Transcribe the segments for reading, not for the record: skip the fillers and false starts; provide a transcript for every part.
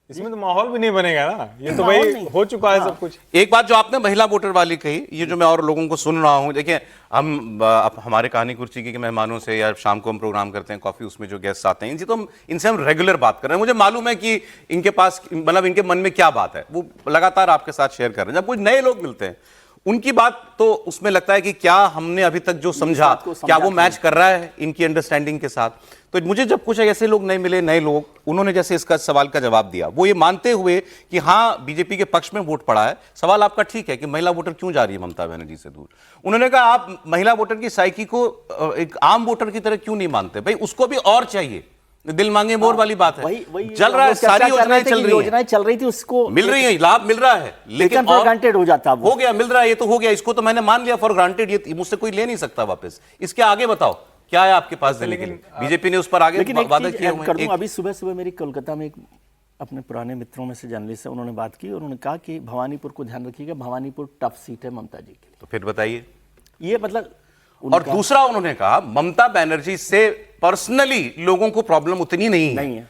इसमें तो माहौल भी नहीं बनेगा ना, ये तो भाई हो चुका है सब कुछ। एक बात जो आपने महिला वोटर वाली कही, ये जो मैं और लोगों को सुन रहा हूं, देखिए हम हमारे कहानी कुर्सी के मेहमानों से या शाम को हम प्रोग्राम करते हैं कॉफी, उसमें जो गेस्ट आते हैं इनसे हम रेगुलर बात कर रहे हैं। मुझे मालूम है कि इनके पास मतलब इनके मन में क्या बात है, वो लगातार आपके साथ शेयर कर रहे हैं। जब कुछ नए लोग मिलते हैं उनकी बात तो उसमें लगता है कि क्या हमने अभी तक जो समझा क्या वो मैच कर रहा है इनकी अंडरस्टैंडिंग के साथ। तो मुझे जब कुछ ऐसे लोग नहीं मिले, नए लोग, उन्होंने जैसे इसका सवाल का जवाब दिया, वो ये मानते हुए कि हाँ बीजेपी के पक्ष में वोट पड़ा है। सवाल आपका ठीक है कि महिला वोटर क्यों जा रही है ममता बनर्जी से दूर। उन्होंने कहा आप महिला वोटर की साइकी को एक आम वोटर की तरह क्यों नहीं मानते, भाई उसको भी और चाहिए। दिल मांगे मोर वाली बात है, वही चल रहा है, सारी योजनाएं चल रही थी, उसको मिल रही है, लाभ मिल रहा है, लेकिन फॉर ग्रांटेड हो जाता, हो गया, मिल रहा है, ये तो हो गया, इसको तो मैंने मान लिया फॉर ग्रांटेड, ये मुझसे कोई ले नहीं सकता वापस। इसके आगे बताओ क्या है आपके पास देने के लिए? बीजेपी ने उस पर आगे वादा किया हुआ है। अभी सुबह मेरी कोलकाता में एक अपने पुराने मित्रों में से जर्नलिस्ट है, उन्होंने बात की, उन्होंने कहा कि भवानीपुर को ध्यान रखिएगा, भवानीपुर टफ सीट है ममता जी के लिए। तो फिर बताइए ये मतलब। और दूसरा उन्होंने कहा ममता बनर्जी से पर्सनली लोगों को प्रॉब्लम उतनी नहीं है।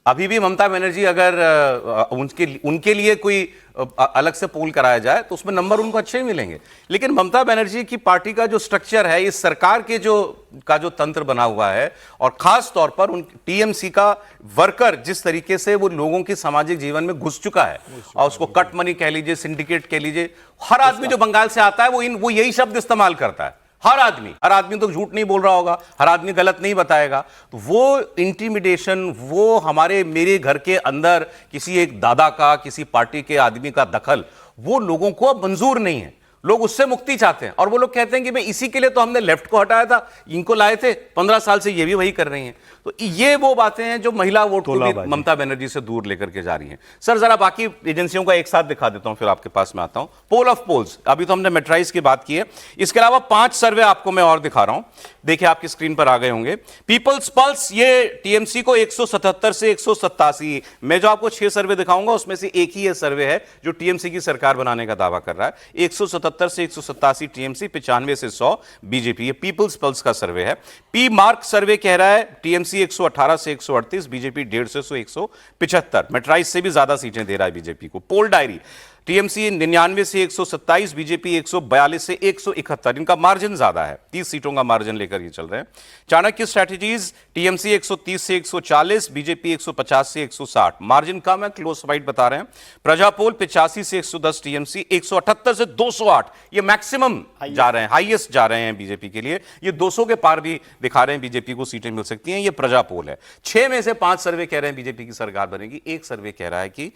अभी भी ममता बनर्जी अगर उनके लिए कोई अलग से पोल कराया जाए तो उसमें नंबर उनको अच्छे ही मिलेंगे, लेकिन ममता बनर्जी की पार्टी का जो स्ट्रक्चर है, इस सरकार के जो तंत्र बना हुआ है, और खास तौर पर उन टीएमसी का वर्कर जिस तरीके से वो लोगों के सामाजिक जीवन में घुस चुका है, और उसको कट मनी कह लीजिए, सिंडिकेट कह लीजिए, हर आदमी जो बंगाल से आता है वो यही शब्द इस्तेमाल करता है। हर आदमी तो झूठ नहीं बोल रहा होगा, हर आदमी गलत नहीं बताएगा। तो वो इंटिमिडेशन, वो मेरे घर के अंदर किसी एक दादा का, किसी पार्टी के आदमी का दखल, वो लोगों को अब मंजूर नहीं है। लोग उससे मुक्ति चाहते हैं, और वो लोग कहते हैं कि भाई इसी के लिए तो हमने लेफ्ट को हटाया था, इनको लाए थे, 15 साल से ये भी वही कर रही हैं। तो ये वो बातें हैं जो महिला वोट को भी ममता बनर्जी से दूर लेकर के जा रही हैं। सर जरा बाकी एजेंसियों का एक साथ दिखा देता हूं, फिर आपके पास में आता हूं। पोल ऑफ पोल्स, अभी तो हमने मेट्राइज की बात की है, इसके अलावा 5 सर्वे आपको मैं और दिखा रहा हूं, देखिए आपकी स्क्रीन पर आ गए होंगे। पीपल्स पल्स, ये टीएमसी को 177 से 187, मैं जो आपको 6 सर्वे दिखाऊंगा उसमें से एक ही ये सर्वे है जो टीएमसी की सरकार बनाने का दावा कर रहा है। 177 से 187 टीएमसी, 95 से 100 बीजेपी। ये पीपल्स पल्स का सर्वे है। पी मार्क सर्वे कह रहा है टीएमसी 118 से 138, बीजेपी 150 से 175। मेट्राइज से भी ज्यादा सीटें दे रहा है बीजेपी को। पोल डायरी, टीएमसी 99 से 127, बीजेपी 142 से 171, इनका मार्जिन ज्यादा है, 30 सीटों का मार्जिन लेकर ये चल रहे हैं। चाणक्य स्ट्रैटेजीज, टीएमसी 130 से 140, बीजेपी 150 से 160, मार्जिन कम है, क्लोज फाइट बता रहे हैं। प्रजापोल 85 से 110 टीएमसी, 178 से 208, ये मैक्सिमम जा रहे हैं, हाईएस्ट जा रहे हैं बीजेपी के लिए। ये 200 के पार भी दिखा रहे हैं बीजेपी को सीटें मिल सकती हैं, ये प्रजापोल है। 6 में से 5 सर्वे कह रहे हैं बीजेपी की सरकार बनेगी, एक सर्वे कह रहा है कि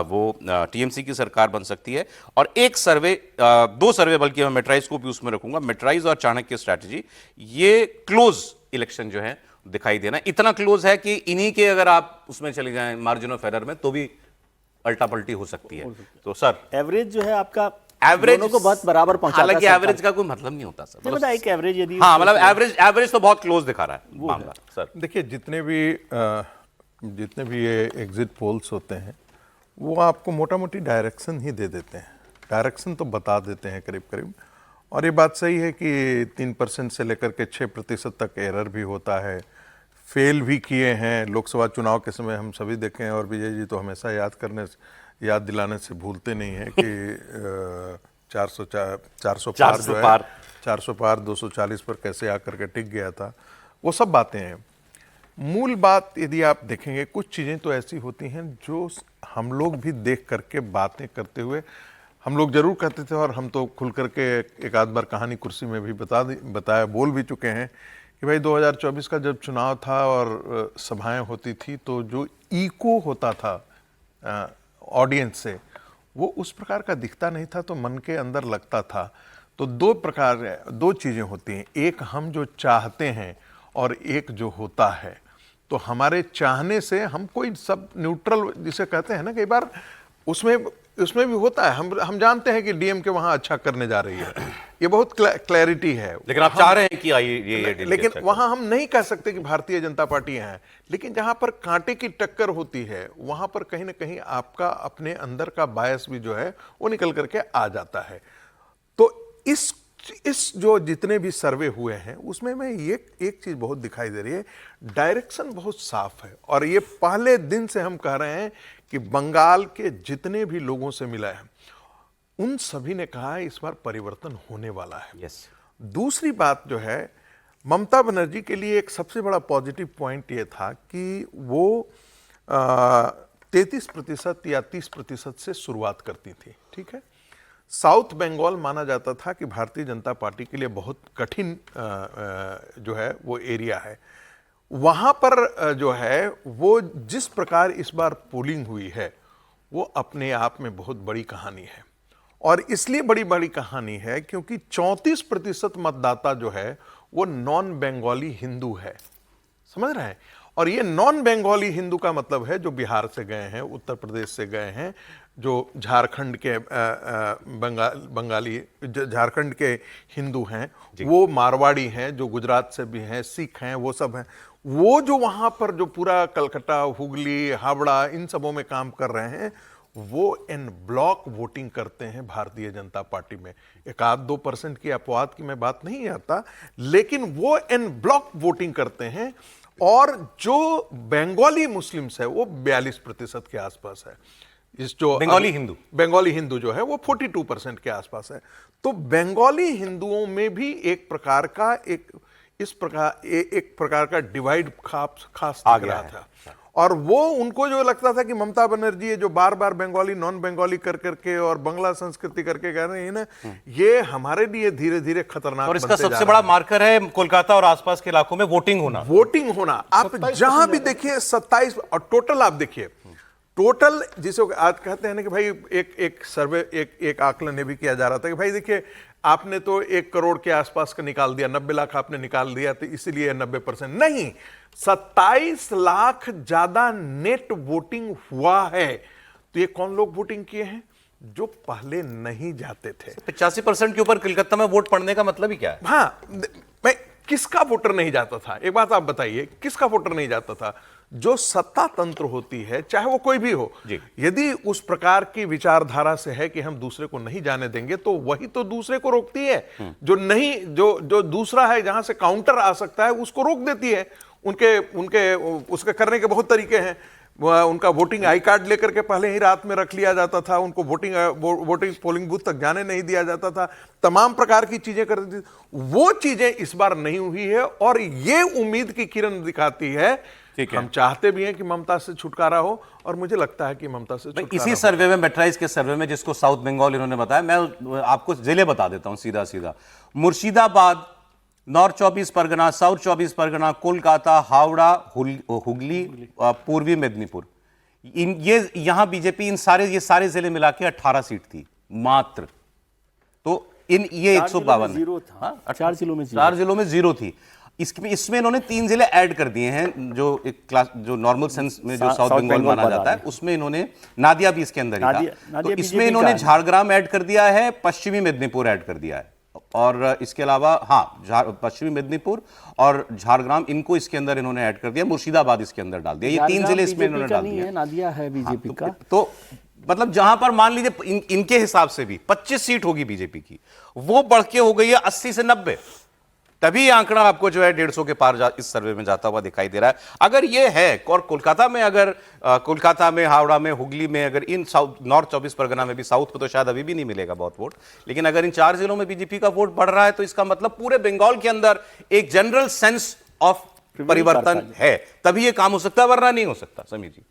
वो टीएमसी की सरकार बन सकती है, और एक सर्वे, 2 सर्वे बल्कि मैं मेट्राइज को भी उसमें रखूंगा, मेट्राइज और चाणक्य स्ट्रैटेजी, ये क्लोज इलेक्शन जो है दिखाई देना। इतना क्लोज है कि इन्हीं के अगर आप उसमें चले जाएं मार्जिन ऑफ एरर में तो भी अल्टा पल्टी हो सकती है। तो सर एवरेज जो है आपका एवरेज को बहुत बराबर पहुंचाता है, हालांकि एवरेज का कोई मतलब नहीं होता सर, मतलब एक एवरेज यदि, हाँ मतलब एवरेज तो बहुत क्लोज दिखा रहा है मामला। सर देखिए जितने भी ये एग्जिट पोल्स होते हैं वो आपको मोटा मोटी डायरेक्शन ही दे देते हैं, डायरेक्शन तो बता देते हैं करीब करीब। और ये बात सही है कि 3% से लेकर के 6% तक एरर भी होता है, फेल भी किए हैं लोकसभा चुनाव के समय, हम सभी देखें। और विजय जी तो हमेशा याद दिलाने से भूलते नहीं है कि 400 पार जो है, 400 पार 240 पर कैसे आकर के टिक गया था, वो सब बातें हैं। मूल बात यदि आप देखेंगे, कुछ चीज़ें तो ऐसी होती हैं जो हम लोग भी देख करके बातें करते हुए हम लोग जरूर कहते थे, और हम तो खुल करके एक आध बार कहानी कुर्सी में भी बताया बोल भी चुके हैं कि भाई 2024 का जब चुनाव था और सभाएं होती थी तो जो इको होता था ऑडियंस से, वो उस प्रकार का दिखता नहीं था, तो मन के अंदर लगता था। तो 2 चीज़ें होती हैं, एक हम जो चाहते हैं और एक जो होता है। तो हमारे चाहने से हम कोई सब न्यूट्रल जिसे कहते हैं ना, कई बार उसमें भी होता है, हम जानते हैं कि डीएम के वहां अच्छा करने जा रही है, ये बहुत क्लैरिटी है, लेकिन आप चाह रहे हैं कि ये लेकिन वहां हम नहीं कह सकते कि भारतीय जनता पार्टी है। लेकिन जहां पर कांटे की टक्कर होती है वहां पर कहीं ना कहीं आपका अपने अंदर का बायस भी जो है वो निकल करके आ जाता है। तो इस इस जो जितने भी सर्वे हुए हैं उसमें मैं ये एक चीज बहुत दिखाई दे रही है, डायरेक्शन बहुत साफ है। और ये पहले दिन से हम कह रहे हैं कि बंगाल के जितने भी लोगों से मिला है उन सभी ने कहा है इस बार परिवर्तन होने वाला है। यस। दूसरी बात जो है, ममता बनर्जी के लिए एक सबसे बड़ा पॉजिटिव पॉइंट ये था कि वो 33% या 30% से शुरुआत करती थी। ठीक है, साउथ बंगाल माना जाता था कि भारतीय जनता पार्टी के लिए बहुत कठिन जो है वो एरिया है। वहां पर जो है वो जिस प्रकार इस बार पोलिंग हुई है वो अपने आप में बहुत बड़ी कहानी है। और इसलिए बड़ी बड़ी कहानी है क्योंकि 34% मतदाता जो है वो नॉन बंगाली हिंदू है। समझ रहे हैं? और ये नॉन बंगाली हिंदू का मतलब है जो बिहार से गए हैं, उत्तर प्रदेश से गए हैं, जो झारखंड के बंगाली झारखंड के हिंदू हैं, वो मारवाड़ी हैं, जो गुजरात से भी हैं, सिख हैं, वो सब हैं। वो जो वहां पर जो पूरा कलकत्ता, हुगली, हावड़ा इन सबों में काम कर रहे हैं वो इन ब्लॉक वोटिंग करते हैं भारतीय जनता पार्टी में। 1-2% की अपवाद की मैं बात नहीं आता, लेकिन वो इन ब्लॉक वोटिंग करते हैं। और जो बंगाली मुस्लिम्स है वो 42% के आसपास है। इस जो बंगाली हिंदू जो है वो 42% के आसपास है। तो बंगाली हिंदुओं में भी एक प्रकार का एक प्रकार का डिवाइड खास दिख रहा था। और वो उनको जो लगता था कि ममता बनर्जी ये जो बार बार बंगाली नॉन बंगाली कर करके और बांग्ला संस्कृति करके कह रहे हैं ना, ये हमारे लिए धीरे धीरे खतरनाक। और इसका सबसे बड़ा मार्कर है कोलकाता और आसपास के इलाकों में वोटिंग होना। आप जहां भी देखिए 27 और टोटल आप देखिए, टोटल जिसे आज कहते हैं ना कि भाई एक सर्वे एक आकलन ये भी किया जा रहा था कि भाई देखिए आपने तो 1 करोड़ के आसपास का निकाल दिया, 90 लाख आपने निकाल दिया, तो इसीलिए 90% नहीं, 27 लाख ज्यादा नेट वोटिंग हुआ है। तो ये कौन लोग वोटिंग किए हैं? जो पहले नहीं जाते थे। 85% के ऊपर कलकत्ता में वोट पड़ने का मतलब ही क्या है? हाँ, मैं किसका वोटर नहीं जाता था, एक बात आप बताइए, किसका वोटर नहीं जाता था? जो सत्ता तंत्र होती है, चाहे वो कोई भी हो, यदि उस प्रकार की विचारधारा से है कि हम दूसरे को नहीं जाने देंगे, तो वही तो दूसरे को रोकती है। जो दूसरा है, जहां से काउंटर आ सकता है, उसको रोक देती है। उनके उसके करने के बहुत तरीके हैं। उनका वोटिंग आई कार्ड लेकर के पहले ही रात में रख लिया जाता था, उनको वोटिंग पोलिंग बूथ तक जाने नहीं दिया जाता था, तमाम प्रकार की चीजें कर देती थी। वो चीजें इस बार नहीं हुई है और ये उम्मीद की किरण दिखाती है। हम चाहते भी हैं कि ममता से छुटकारा हो और मुझे लगता है कि ममता से छुटकारा इसी सर्वे में, मेट्राइज के सर्वे में, जिसको साउथ बंगाल इन्होंने बताया, मैं आपको जिले बता देता हूं सीधा सीधा। मुर्शिदाबाद, नॉर्थ 24 परगना, साउथ 24 परगना, कोलकाता, हावड़ा, हुगली, पूर्वी मेदिनीपुर, ये यहां बीजेपी ये सारे जिले मिला के 18 सीट थी मात्र। तो ये 152 4 जिलों में 0 थी। इसमें इन्होंने 3 जिले ऐड कर दिए हैं, जो नॉर्मल सेंस में जो साउथ बंगाल माना जाता है, उसमें इन्होंने नादिया भी इसके अंदर ही था। तो इसमें इन्होंने झारग्राम ऐड कर दिया है, पश्चिमी मेदिनीपुर ऐड कर दिया है, और इसके अलावा पश्चिमी मेदिनीपुर और झारग्राम, इनको इसके अंदर इन्होंने ऐड कर दिया। मुर्शिदाबाद इसके अंदर डाल दिया। ये 3 जिले इसमें इन्होंने डाल दिया। नादिया है बीजेपी का। तो मतलब जहां पर मान लीजिए इनके हिसाब से भी 25 सीट होगी बीजेपी की, वो बढ़ के हो गई है 80 से 90। तभी आंकड़ा आपको जो है 150 के पार इस सर्वे में जाता हुआ दिखाई दे रहा है। अगर ये है, और कोलकाता में, हावड़ा में, हुगली में, अगर इन नॉर्थ 24 परगना में भी, साउथ में तो शायद अभी भी नहीं मिलेगा बहुत वोट, लेकिन अगर इन 4 जिलों में बीजेपी का वोट बढ़ रहा है, तो इसका मतलब पूरे बंगाल के अंदर एक जनरल सेंस ऑफ परिवर्तन है। तभी ये काम हो सकता है, वरना नहीं हो सकता। समीर जी,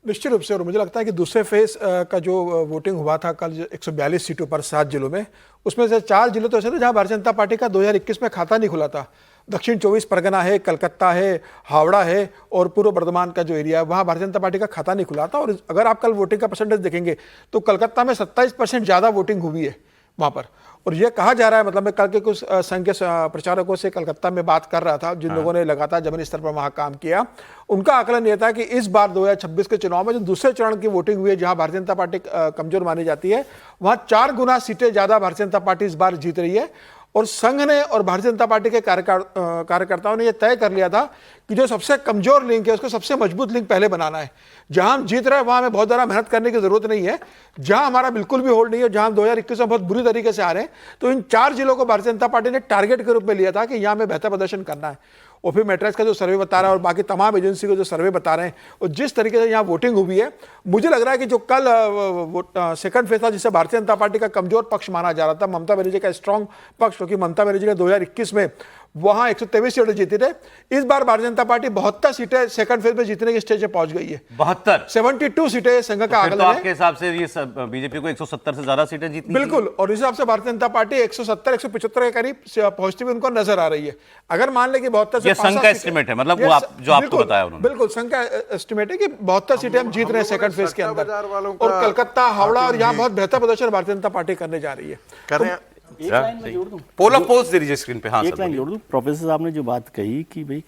निश्चित रूप से। और मुझे लगता है कि दूसरे फेज का जो वोटिंग हुआ था कल 142 सीटों पर 7 जिलों में, उसमें से 4 जिले तो ऐसे थे जहां भारतीय जनता पार्टी का 2021 में खाता नहीं खुला था। दक्षिण 24 परगना है, कलकत्ता है, हावड़ा है और पूर्व बर्धमान का जो एरिया है, वहां भारतीय जनता पार्टी का खाता नहीं खुला था। और अगर आप कल वोटिंग का परसेंटेज देखेंगे तो कलकत्ता में 27% ज़्यादा वोटिंग हुई है वहां पर। और यह कहा जा रहा है, मतलब मैं कल के कुछ संघ के प्रचारकों से कलकत्ता में बात कर रहा था, जिन लोगों ने लगातार जमीनी स्तर पर वहां काम किया, उनका आकलन यह था कि इस बार 2026 के चुनाव में जो दूसरे चरण की वोटिंग हुई है, जहां भारतीय जनता पार्टी कमजोर मानी जाती है, वहां 4 गुना सीटें ज्यादा भारतीय जनता पार्टी इस बार जीत रही है। और संघ ने और भारतीय जनता पार्टी के कार्यकर्ताओं ने यह तय कर लिया था कि जो सबसे कमजोर लिंक है उसको सबसे मजबूत लिंक पहले बनाना है। जहां हम जीत रहे हैं वहां हमें बहुत ज़्यादा मेहनत करने की जरूरत नहीं है, जहां हमारा बिल्कुल भी होल्ड नहीं है, जहां हम 2021 में बहुत बुरी तरीके से आ रहे हैं, तो इन 4 जिलों को भारतीय जनता पार्टी ने टारगेट के रूप में लिया था कि यहां हमें बेहतर प्रदर्शन करना है। ओपी मैट्रिक्स का जो सर्वे बता रहा है और बाकी तमाम एजेंसी को जो सर्वे बता रहे हैं और जिस तरीके से यहाँ वोटिंग हुई है, मुझे लग रहा है कि जो कल सेकंड फेज था जिसे भारतीय जनता पार्टी का कमजोर पक्ष माना जा रहा था, ममता बनर्जी का स्ट्रांग पक्ष, क्योंकि ममता बनर्जी ने 2021 में वहां 123 सीटें जीती थे। इस बार भारतीय जनता पार्टी 72 सीटें सेकंड फेज में जीतने की स्टेज पे पहुंच गई है। 72 सीटें संघ का आकलन तो है। आपके हिसाब से ये बीजेपी को 170 से ज्यादा सीटें जीतनी बिल्कुल, और इस हिसाब से भारतीय जनता पार्टी 170 175 के करीब पहुंचती हुई उनको नजर आ रही है। अगर मान ले कि 72 से ये संघ का एस्टिमेट है, मतलब वो जो आपको बताया उन्होंने। बिल्कुल संघ का एस्टिमेट है कि 72 सीटें हम जीत रहे हैं सेकंड फेज के अंदर, और कलकत्ता, हावड़ा और यहाँ बहुत बेहतर प्रदर्शन भारतीय जनता पार्टी करने जा रही है। एक लाइन में जोड़ दूं, पोल ऑफ पोल्स दे दीजिए स्क्रीन पे। हाँ एक लाइन जोड़ दूं। प्रोफेसर साहब ने जो बात कही कि भाई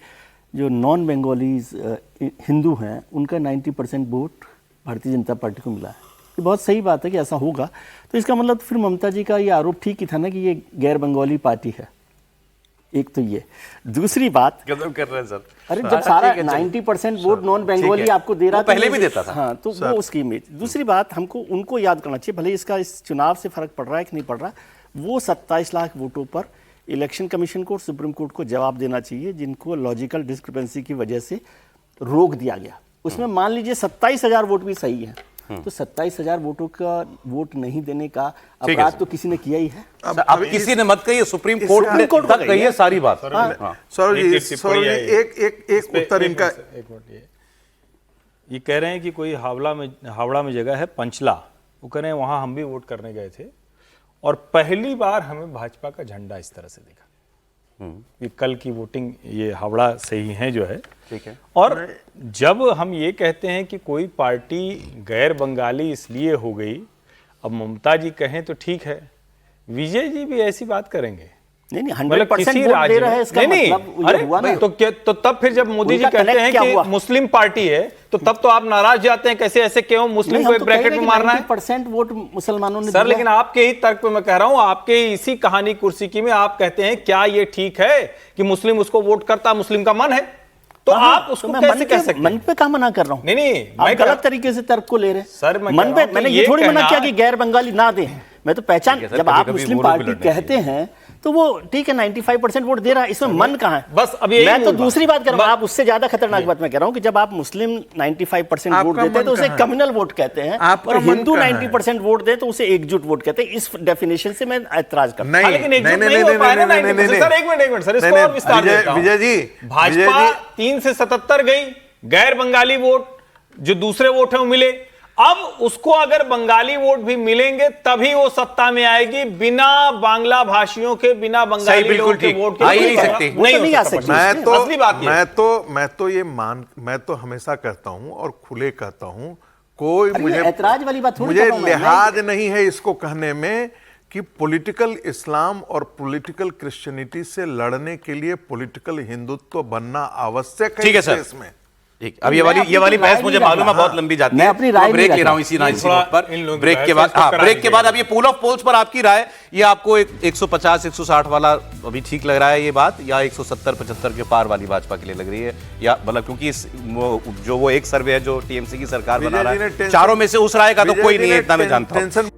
जो नॉन बंगालीज हिंदू हैं उनका 90% वोट भारतीय जनता पार्टी को मिला है, ये बहुत सही बात है कि ऐसा होगा। तो इसका मतलब फिर ममता जी का ये आरोप ठीक ही था ना कि ये गैर बंगाली पार्टी है। एक तो ये, दूसरी बात कदम कर रहे हैं सर। अरे जब सारा 90% वोट नॉन बंगाली आपको दे रहा वो पहले भी देता था। हाँ, तो वो उसकी इमेज। दूसरी बात हमको उनको याद करना चाहिए, भले इसका इस चुनाव से फर्क पड़ रहा है कि नहीं पड़ रहा, वो 27 लाख वोटों पर इलेक्शन कमीशन को और सुप्रीम कोर्ट को जवाब देना चाहिए जिनको लॉजिकल डिस्क्रिपेंसी की वजह से रोक दिया गया। उसमें मान लीजिए 27,000 वोट भी सही है, तो 27,000 वोटों का वोट नहीं देने का अपराध तो किसी ने किया ही है। अब किसी ने मत कहिए, सुप्रीम कोर्ट ने तक कही है सारी बात। सौरभ जी एक उत्तर इनका, एक मिनट, ये कह रहे हैं कि कोई हावड़ा में जगह है पंचला, वो कह रहे हैं वहां हम भी वोट करने गए थे और पहली बार हमें भाजपा का झंडा इस तरह से दिखा। ये कल की वोटिंग ये हावड़ा से ही है जो है, ठीक है। और जब हम ये कहते हैं कि कोई पार्टी गैर बंगाली इसलिए हो गई, अब ममता जी कहें तो ठीक है, विजय जी भी ऐसी बात करेंगे। नहीं, मतलब 100% किसी वोट राज्य दे रहा है, में इसका नहीं, मतलब अरे ये हुआ ना। तो तब फिर जब मोदी जी उनका कहते connect हैं क्या कि हुआ? मुस्लिम पार्टी है, तो तब तो आप नाराज जाते हैं, कैसे ऐसे क्यों मुस्लिम को एक ब्रैकेट में मारना है? 90% वोट मुसलमानों ने सर, दिया। लेकिन आपके ही तर्क पे मैं कह रहा हूं, आपके इसी कहानी कुर्सी की में आप कहते हैं क्या ये ठीक है कि मुस्लिम उसको वोट करता, मुस्लिम का मन है, तो आप उसको मैं कैसे कह सकते हैं? मन पे क्या मना कर रहा हूँ? नहीं, आप मैं गलत तरीके से तर्क को ले रहे हैं सर, मैं मन कह पे रहा हूं मैंने कि ये ये थोड़ी मना कहना- किया कि गैर बंगाली ना दें, मैं तो पहचान, ठीक है सर, जब आप कभी-कभी मुस्लिम वोट भी पार्टी लड़ना कहते हैं तो वो ठीक है 95% वोट दे रहा है, इसमें मन कहाँ है? बस अब यही मैं तो मूल बात। दूसरी बात कर रहा हूँ, आप उससे ज्यादा खतरनाक बात मैं कह रहा हूँ कि जब आप मुस्लिम 95% वोट आपका देते हैं तो मन उसे कहाँ है? कम्युनल वोट कहते हैं, आपका और मन हिंदू कहाँ है? 90% वोट दे तो उसे एकजुट वोट कहते हैं। इस डेफिनेशन से मैं ऐतराज करता हूँ। नहीं, लेकिन एकजुट नहीं, नहीं हो नहीं, पाया ना नहीं, 90%। नहीं, सर, एक मिनट सर, इसको नहीं, और विस्तार विजय- देता हूं। विजय जी, भाजपा 3 से 77 गई, गैर बंगाली वोट जो दूसरे वोट हैं वो मिले, अब उसको अगर बंगाली वोट भी मिलेंगे तभी वो सत्ता में आएगी, बिना बांग्ला भाषियों के, बिना बंगाली बिल्कुल लोगों के ठीक। वोट आ ही नहीं सकती। वो तो नहीं आ सकती। असली बात ये है। मैं तो हमेशा कहता हूं और खुले कहता हूं, कोई अरे मुझे ऐतराज वाली बात थोड़ी मुझे कर रहा हूं मैं। लिहाज नहीं है इसको कहने में कि पॉलिटिकल इस्लाम और पॉलिटिकल क्रिश्चियनिटी से लड़ने के लिए पॉलिटिकल हिंदुत्व बनना आवश्यक है ठीक है इस सर। देश में। ठीक, अब मैं ये वाली अपनी बहस राय मुझे नहीं मालूम है रख बहुत रहा। लंबी जाती मैं है। अपनी राय ब्रेक नहीं ले रख रहा हूं रहा। इसी नाइट थोड़ा नोट पर। इन लोगों की ब्रेक के बहस बाद, है, हाँ, इसको ब्रेक के करा बाद दीजिए। अब ये पोल ऑफ पोल्स पर आपकी राय, ये आपको 150 160 वाला अभी ठीक लग रहा है ये बात, या 170 75 के पार वाली भाजपा के लिए लग रही है, या मतलब क्योंकि जो वो एक सर्वे है जो टीएमसी की सरकार बना रहा है, चारों में से उस राय का तो कोई नहीं है, इतना मैं जानता हूं। टेंशन